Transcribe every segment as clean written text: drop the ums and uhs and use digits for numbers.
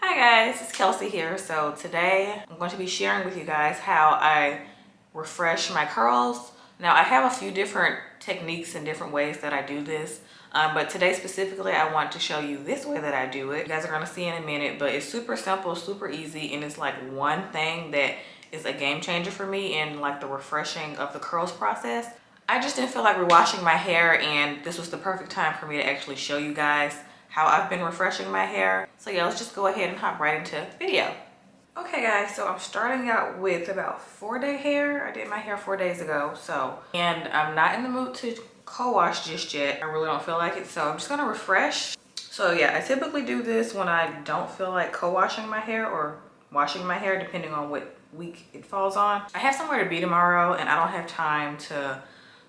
Hi guys, it's Kelsey here. So today I'm going to be sharing with you guys how I refresh my curls. Now I have a few different techniques and different ways that I do this, but today specifically I want to show you this way that I do it. You guys are going to see in a minute, but it's super simple, super easy, and it's like one thing that is a game changer for me in like the refreshing of the curls process. I just didn't feel like rewashing my hair, and this was the perfect time for me to actually show you guys how I've been refreshing my hair. So yeah, let's just go ahead and hop right into the video. Okay guys, so I'm starting out with about 4-day hair. I did my hair 4 days ago, and I'm not in the mood to co-wash just yet. I really don't feel like it, so I'm just gonna refresh. So yeah, I typically do this when I don't feel like co-washing my hair or washing my hair, depending on what week it falls on. I have somewhere to be tomorrow, and I don't have time to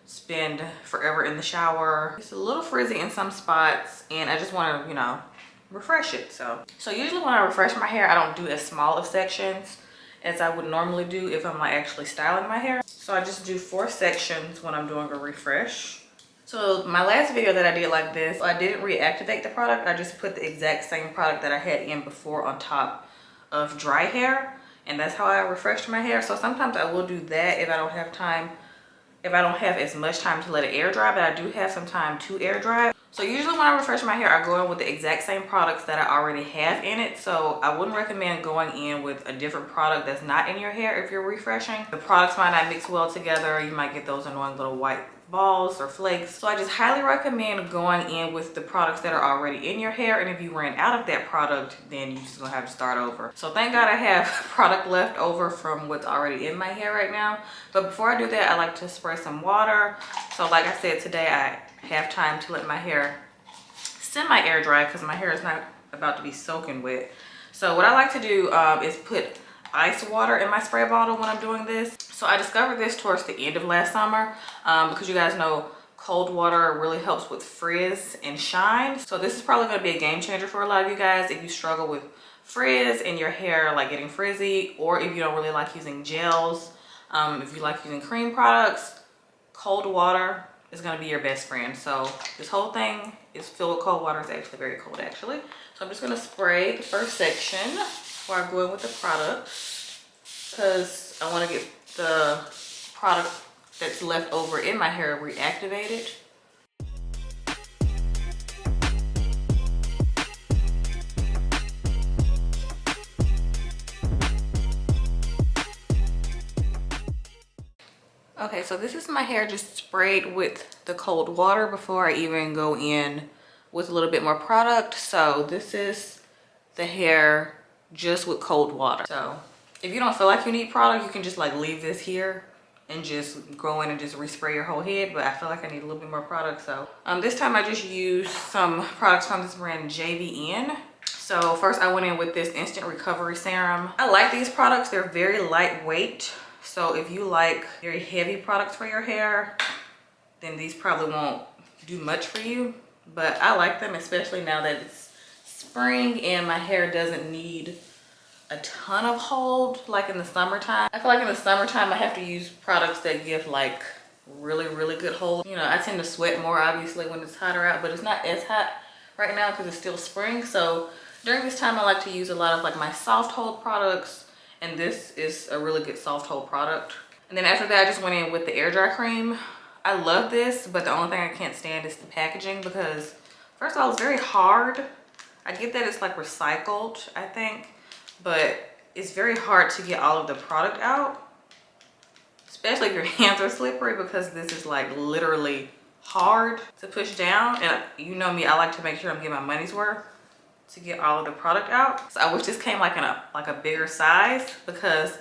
spend forever in the shower. It's a little frizzy in some spots, and I just want to, you know, refresh it. So usually when I refresh my hair, I don't do as small of sections as I would normally do if I'm like actually styling my hair. So I just do 4 sections when I'm doing a refresh. So my last video that I did like this, I didn't reactivate the product. I just put the exact same product that I had in before on top of dry hair, and that's how I refreshed my hair. So sometimes I will do that if I don't have time, if I don't have as much time to let it air dry, but I do have some time to air dry. So usually when I refresh my hair, I go in with the exact same products that I already have in it. So I wouldn't recommend going in with a different product that's not in your hair if you're refreshing. The products might not mix well together. You might get those annoying little white balls or flakes. So I just highly recommend going in with the products that are already in your hair, and if you ran out of that product, then you're just gonna have to start over. So thank God I have product left over from what's already in my hair right now. But before I do that, I like to spray some water. So like I said, today I have time to let my hair semi air dry because my hair is not about to be soaking wet. So what I like to do is put ice water in my spray bottle when I'm doing this. So I discovered this towards the end of last summer because you guys know cold water really helps with frizz and shine. So this is probably going to be a game changer for a lot of you guys if you struggle with frizz in your hair, like getting frizzy, or if you don't really like using gels. If you like using cream products, cold water is going to be your best friend. So this whole thing is filled with cold water. It's actually very cold actually. So I'm just going to spray the first section before I go in with the product, because I want to get the product that's left over in my hair reactivated. Okay, so this is my hair just sprayed with the cold water before I even go in with a little bit more product. So this is the hair just with cold water. So if you don't feel like you need product, you can just like leave this here and just go in and just respray your whole head. But I feel like I need a little bit more product. So this time I just used some products from this brand JVN. So first I went in with this instant recovery serum. I like these products. They're very lightweight. So if you like very heavy products for your hair, then these probably won't do much for you. But I like them, especially now that it's spring and my hair doesn't need a ton of hold like in the summertime. I feel like in the summertime I have to use products that give like really good hold. You know, I tend to sweat more obviously when it's hotter out, but it's not as hot right now because it's still spring. So during this time I like to use a lot of like my soft hold products, and this is a really good soft hold product. And then after that I just went in with the air dry cream. I love this, but the only thing I can't stand is the packaging, because first of all it's very hard. I get that it's like recycled, I think, but it's very hard to get all of the product out, especially if your hands are slippery, because this is like literally hard to push down. And you know me, I like to make sure I'm getting my money's worth to get all of the product out. So I wish this came like in a bigger size, because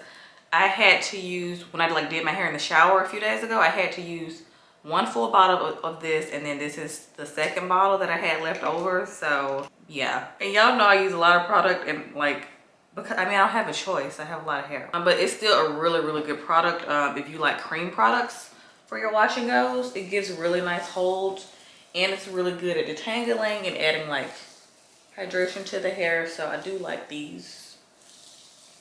I had to use, when I like did my hair in the shower a few days ago, I had to use 1 full bottle of this, and then this is the second bottle that I had left over. So yeah, and y'all know I use a lot of product, and like, because I mean I don't have a choice, I have a lot of hair, but it's still a really good product. If you like cream products for your wash and goes, it gives really nice hold, and it's really good at detangling and adding like hydration to the hair. So I do like these.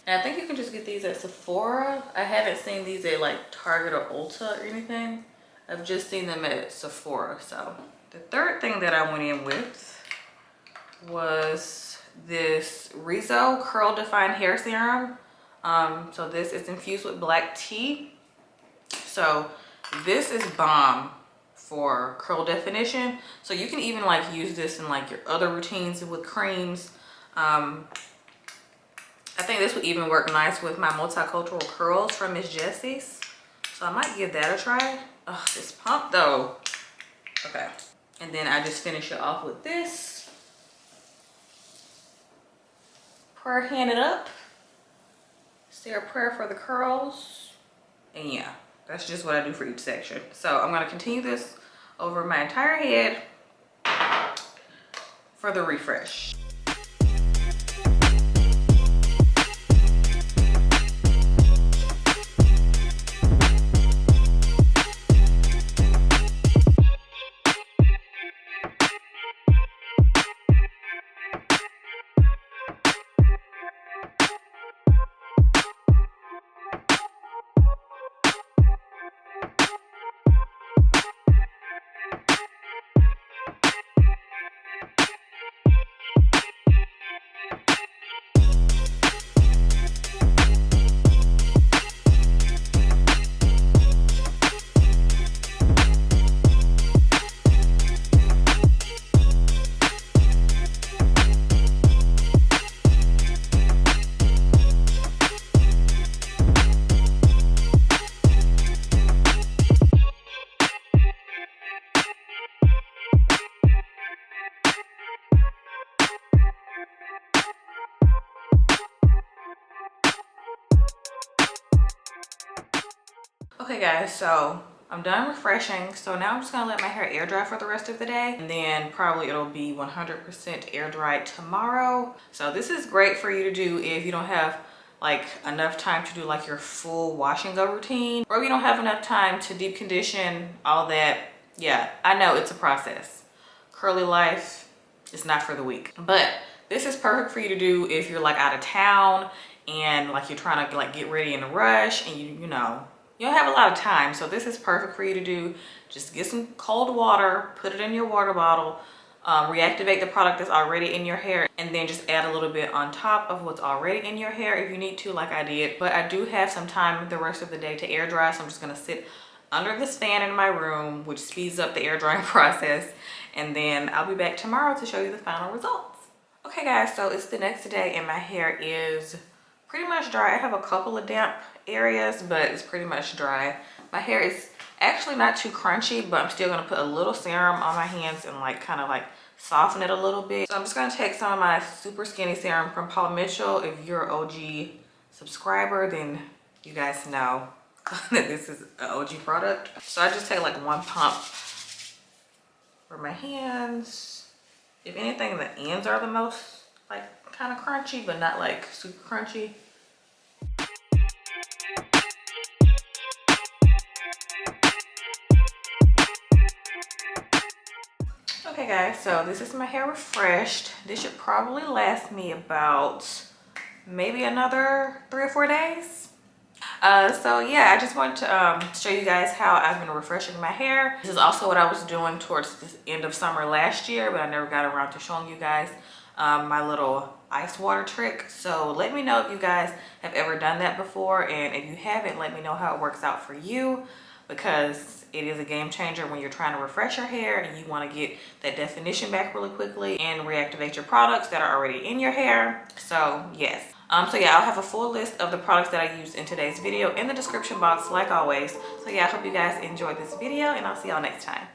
And I think you can just get these at Sephora. I haven't seen these at like Target or Ulta or anything. I've just seen them at Sephora. So the third thing that I went in with was this Rezo Curl Define Hair Serum. So this is infused with black tea. So this is bomb for curl definition. So you can even like use this in like your other routines with creams. I think this would even work nice with my multicultural curls from Miss Jessie's. So I might give that a try. Oh, this pump though. Okay. And then I just finish it off with this. Prayer handed up. Say a prayer for the curls. And yeah, that's just what I do for each section. So I'm gonna continue this over my entire head for the refresh. Okay guys, so I'm done refreshing. So now I'm just gonna let my hair air dry for the rest of the day, and then probably it'll be 100% air dried tomorrow. So this is great for you to do if you don't have like enough time to do like your full wash and go routine, or you don't have enough time to deep condition, all that. Yeah, I know it's a process. Curly life is not for the weak, but this is perfect for you to do if you're like out of town and like you're trying to like get ready in a rush and you know, you don't have a lot of time. So this is perfect for you to do. Just get some cold water, put it in your water bottle, reactivate the product that's already in your hair, and then just add a little bit on top of what's already in your hair if you need to, like I did. But I do have some time the rest of the day to air dry, so I'm just gonna sit under this fan in my room, which speeds up the air drying process, and then I'll be back tomorrow to show you the final results. Okay guys, so it's the next day and my hair is pretty much dry. I have a couple of damp areas, but it's pretty much dry. My hair is actually not too crunchy, but I'm still gonna put a little serum on my hands and like kind of like soften it a little bit. So I'm just gonna take some of my super skinny serum from Paul Mitchell. If you're an OG subscriber, then you guys know that this is an OG product. So I just take like one pump for my hands. If anything, the ends are the most like kind of crunchy, but not like super crunchy. Okay guys, so this is my hair refreshed. This should probably last me about maybe another 3 or 4 days. So yeah, I just wanted to show you guys how I've been refreshing my hair. This is also what I was doing towards the end of summer last year, but I never got around to showing you guys my little ice water trick. So let me know if you guys have ever done that before, and if you haven't, let me know how it works out for you, because it is a game changer when you're trying to refresh your hair and you want to get that definition back really quickly and reactivate your products that are already in your hair. So yes. So yeah, I'll have a full list of the products that I used in today's video in the description box like always. So yeah, I hope you guys enjoyed this video, and I'll see y'all next time.